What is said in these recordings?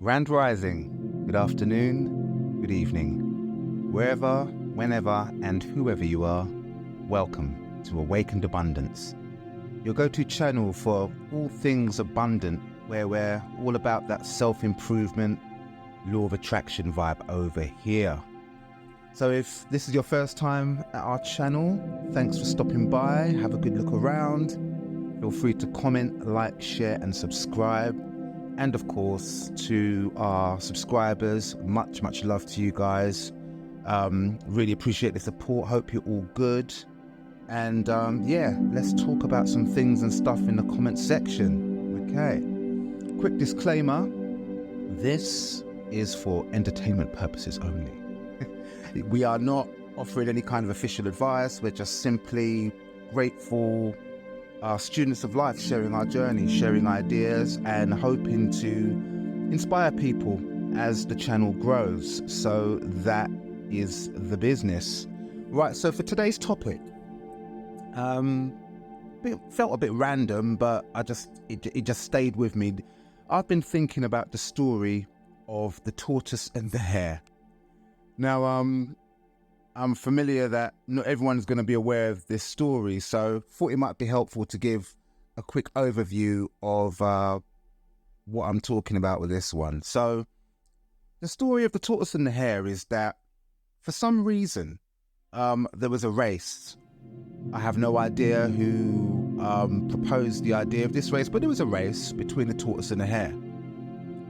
Grand Rising, good afternoon, good evening. Wherever, whenever, and whoever you are, welcome to Awakened Abundance, your go-to channel for all things abundant, where we're all about that self-improvement, law of attraction vibe over here. So if this is your first time at our channel, thanks for stopping by. Have a good look around. Feel free to comment, like, share, and subscribe. And of course, to our subscribers, much love to you guys. Really appreciate the support. Hope you're all good. And yeah, let's talk about some things and stuff in the comment section. Okay. Quick disclaimer. This is for entertainment purposes only. We are not offering any kind of official advice. We're just simply grateful students of life, sharing our journey, sharing ideas, and hoping to inspire people as the channel grows. So that is the business. Right, so for today's topic, it felt a bit random, but it just stayed with me. I've been thinking about the story of the tortoise and the hare. Now, I'm familiar that not everyone's going to be aware of this story, so thought it might be helpful to give a quick overview of what I'm talking about with this one. So the story of the tortoise and the hare is that for some reason there was a race. I have no idea who proposed the idea of this race, but there was a race between the tortoise and the hare.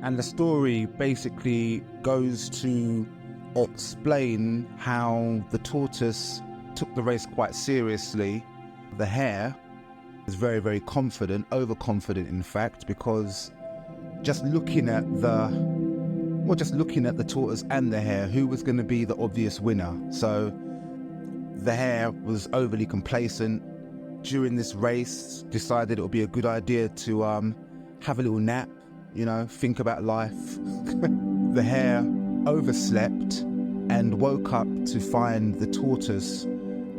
And the story basically goes to explain how the tortoise took the race quite seriously. The hare is very confident, overconfident in fact, because just looking at the tortoise and the hare, who was going to be the obvious winner. So the hare was overly complacent during this race, decided it would be a good idea to have a little nap, think about life. The hare overslept and woke up to find the tortoise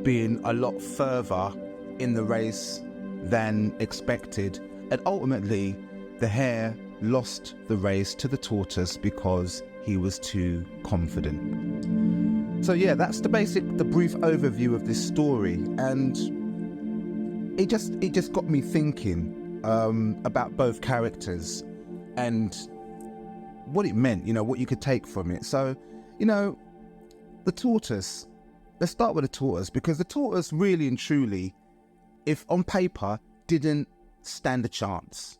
being a lot further in the race than expected, and ultimately the hare lost the race to the tortoise because he was too confident. So yeah, that's the brief overview of this story, and it just got me thinking about both characters and what it meant, what you could take from it. So, the tortoise, let's start with the tortoise, because the tortoise really and truly, if on paper, didn't stand a chance.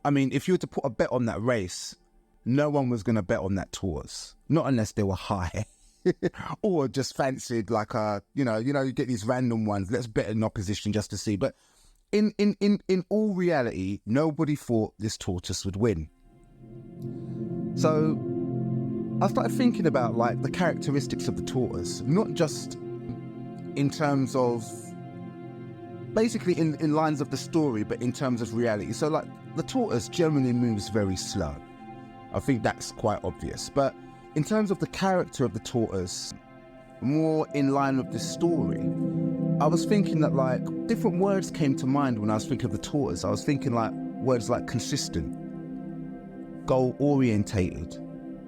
I mean, if you were to put a bet on that race, no one was going to bet on that tortoise, not unless they were high or just fancied like you get these random ones. Let's bet in opposition just to see. But in all reality, nobody thought this tortoise would win. So I started thinking about the characteristics of the tortoise, not just in terms of basically in lines of the story, but in terms of reality. So the tortoise generally moves very slow. I think that's quite obvious. But in terms of the character of the tortoise, more in line with the story, I was thinking that different words came to mind when I was thinking of the tortoise. I was thinking words like consistent, goal-orientated,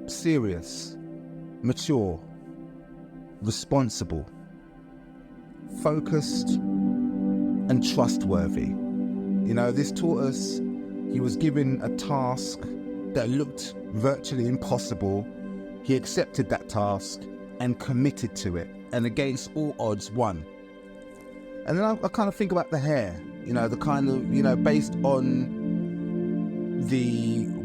serious, mature, responsible, focused, and trustworthy. This tortoise, he was given a task that looked virtually impossible. He accepted that task and committed to it, and against all odds won. And then I kind of think about the hare, the kind of, based on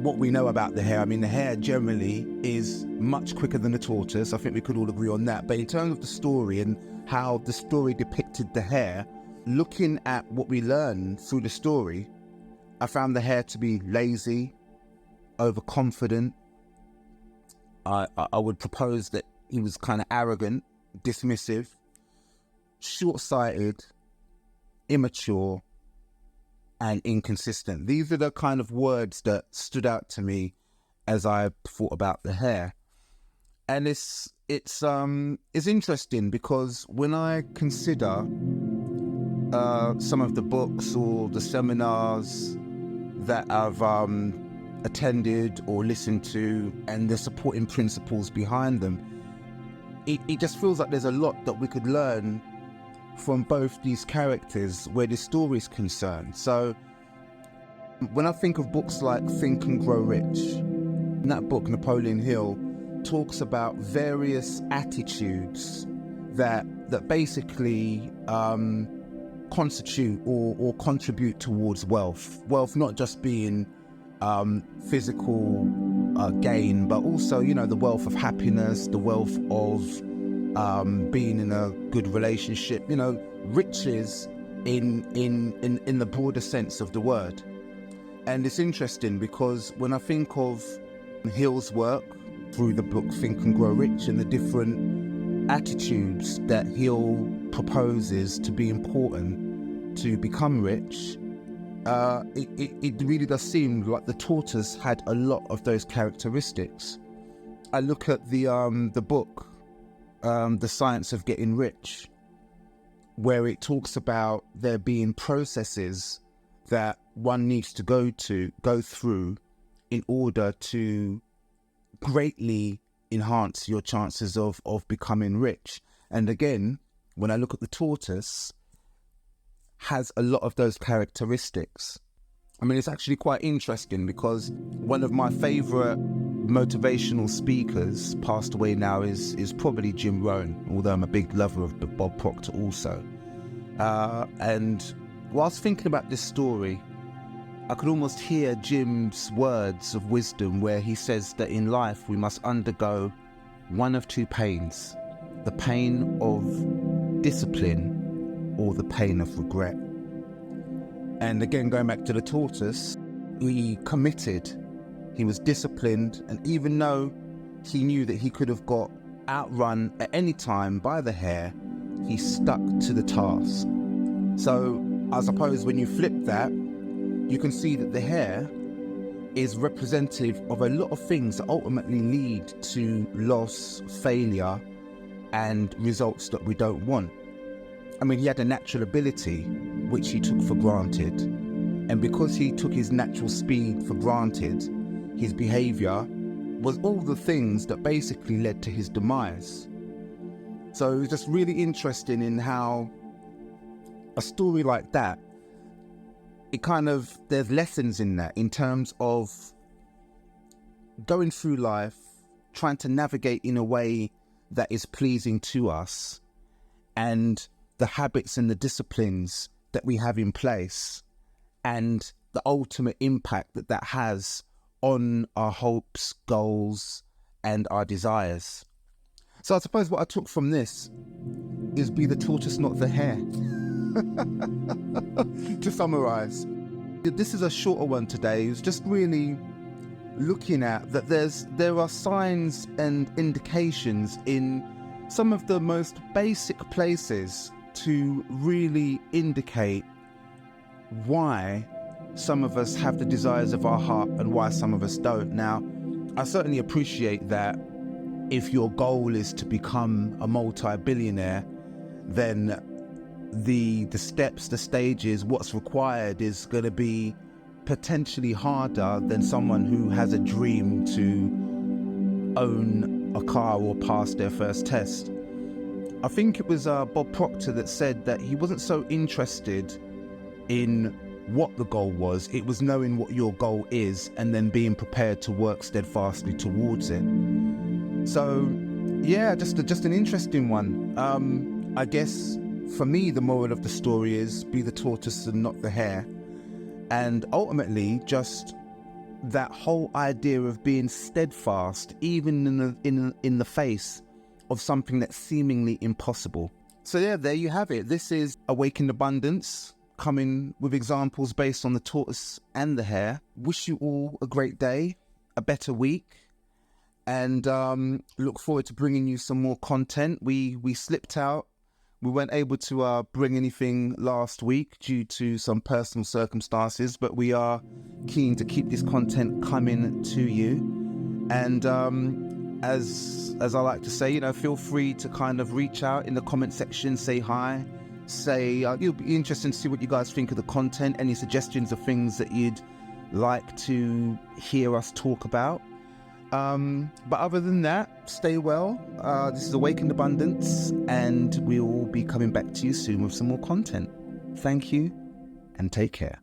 what we know about the hare. I mean, the hare generally is much quicker than the tortoise. I think we could all agree on that. But in terms of the story and how the story depicted the hare, looking at what we learn through the story, I found the hare to be lazy, overconfident. I would propose that he was kind of arrogant, dismissive, short-sighted, immature, and inconsistent. These are the kind of words that stood out to me as I thought about the hare. And it's interesting because when I consider some of the books or the seminars that I've attended or listened to, and the supporting principles behind them, it just feels like there's a lot that we could learn from both these characters where the story is concerned. So when I think of books like Think and Grow Rich, in that book Napoleon Hill talks about various attitudes that basically constitute or contribute towards wealth. Wealth not just being physical gain, but also, you know, the wealth of happiness, the wealth of being in a good relationship, you know, riches in the broader sense of the word. And it's interesting because when I think of Hill's work through the book Think and Grow Rich and the different attitudes that Hill proposes to be important to become rich, it really does seem like the tortoise had a lot of those characteristics. I look at the book, The Science of Getting Rich, where it talks about there being processes that one needs to go through in order to greatly enhance your chances of becoming rich. And again, when I look at the tortoise, has a lot of those characteristics. I mean, it's actually quite interesting because one of my favorite motivational speakers, passed away now, is probably Jim Rohn, although I'm a big lover of Bob Proctor also. And whilst thinking about this story, I could almost hear Jim's words of wisdom where he says that in life we must undergo one of two pains: the pain of discipline or the pain of regret. And again, going back to the tortoise, he committed, he was disciplined, and even though he knew that he could have got outrun at any time by the hare, he stuck to the task. So I suppose when you flip that, you can see that the hare is representative of a lot of things that ultimately lead to loss, failure, and results that we don't want. I mean, he had a natural ability which he took for granted, and because he took his natural speed for granted, his behavior was all the things that basically led to his demise. So it's just really interesting in how a story like that, there's lessons in that in terms of going through life, trying to navigate in a way that is pleasing to us, and the habits and the disciplines that we have in place, and the ultimate impact that has on our hopes, goals, and our desires. So I suppose what I took from this is be the tortoise, not the hare. To summarize, this is a shorter one today. It's just really looking at that there are signs and indications in some of the most basic places to really indicate why some of us have the desires of our heart and why some of us don't. Now, I certainly appreciate that if your goal is to become a multi-billionaire, then the steps, the stages, what's required is going to be potentially harder than someone who has a dream to own a car or pass their first test. I think it was Bob Proctor that said that he wasn't so interested in what the goal was, it was knowing what your goal is and then being prepared to work steadfastly towards it. So yeah, just an interesting one. I guess for me the moral of the story is be the tortoise and not the hare, and ultimately just that whole idea of being steadfast even in the face of something that's seemingly impossible. So yeah, there you have it. This is Awakened Abundance, coming with examples based on the tortoise and the hare. Wish you all a great day, a better week, and look forward to bringing you some more content. We slipped out. We weren't able to bring anything last week due to some personal circumstances, but we are keen to keep this content coming to you. And as I like to say, feel free to kind of reach out in the comment section, say hi, say it'll be interesting to see what you guys think of the content, any suggestions of things that you'd like to hear us talk about. But other than that, stay well. This is Awakened Abundance, and we will be coming back to you soon with some more content. Thank you, and take care.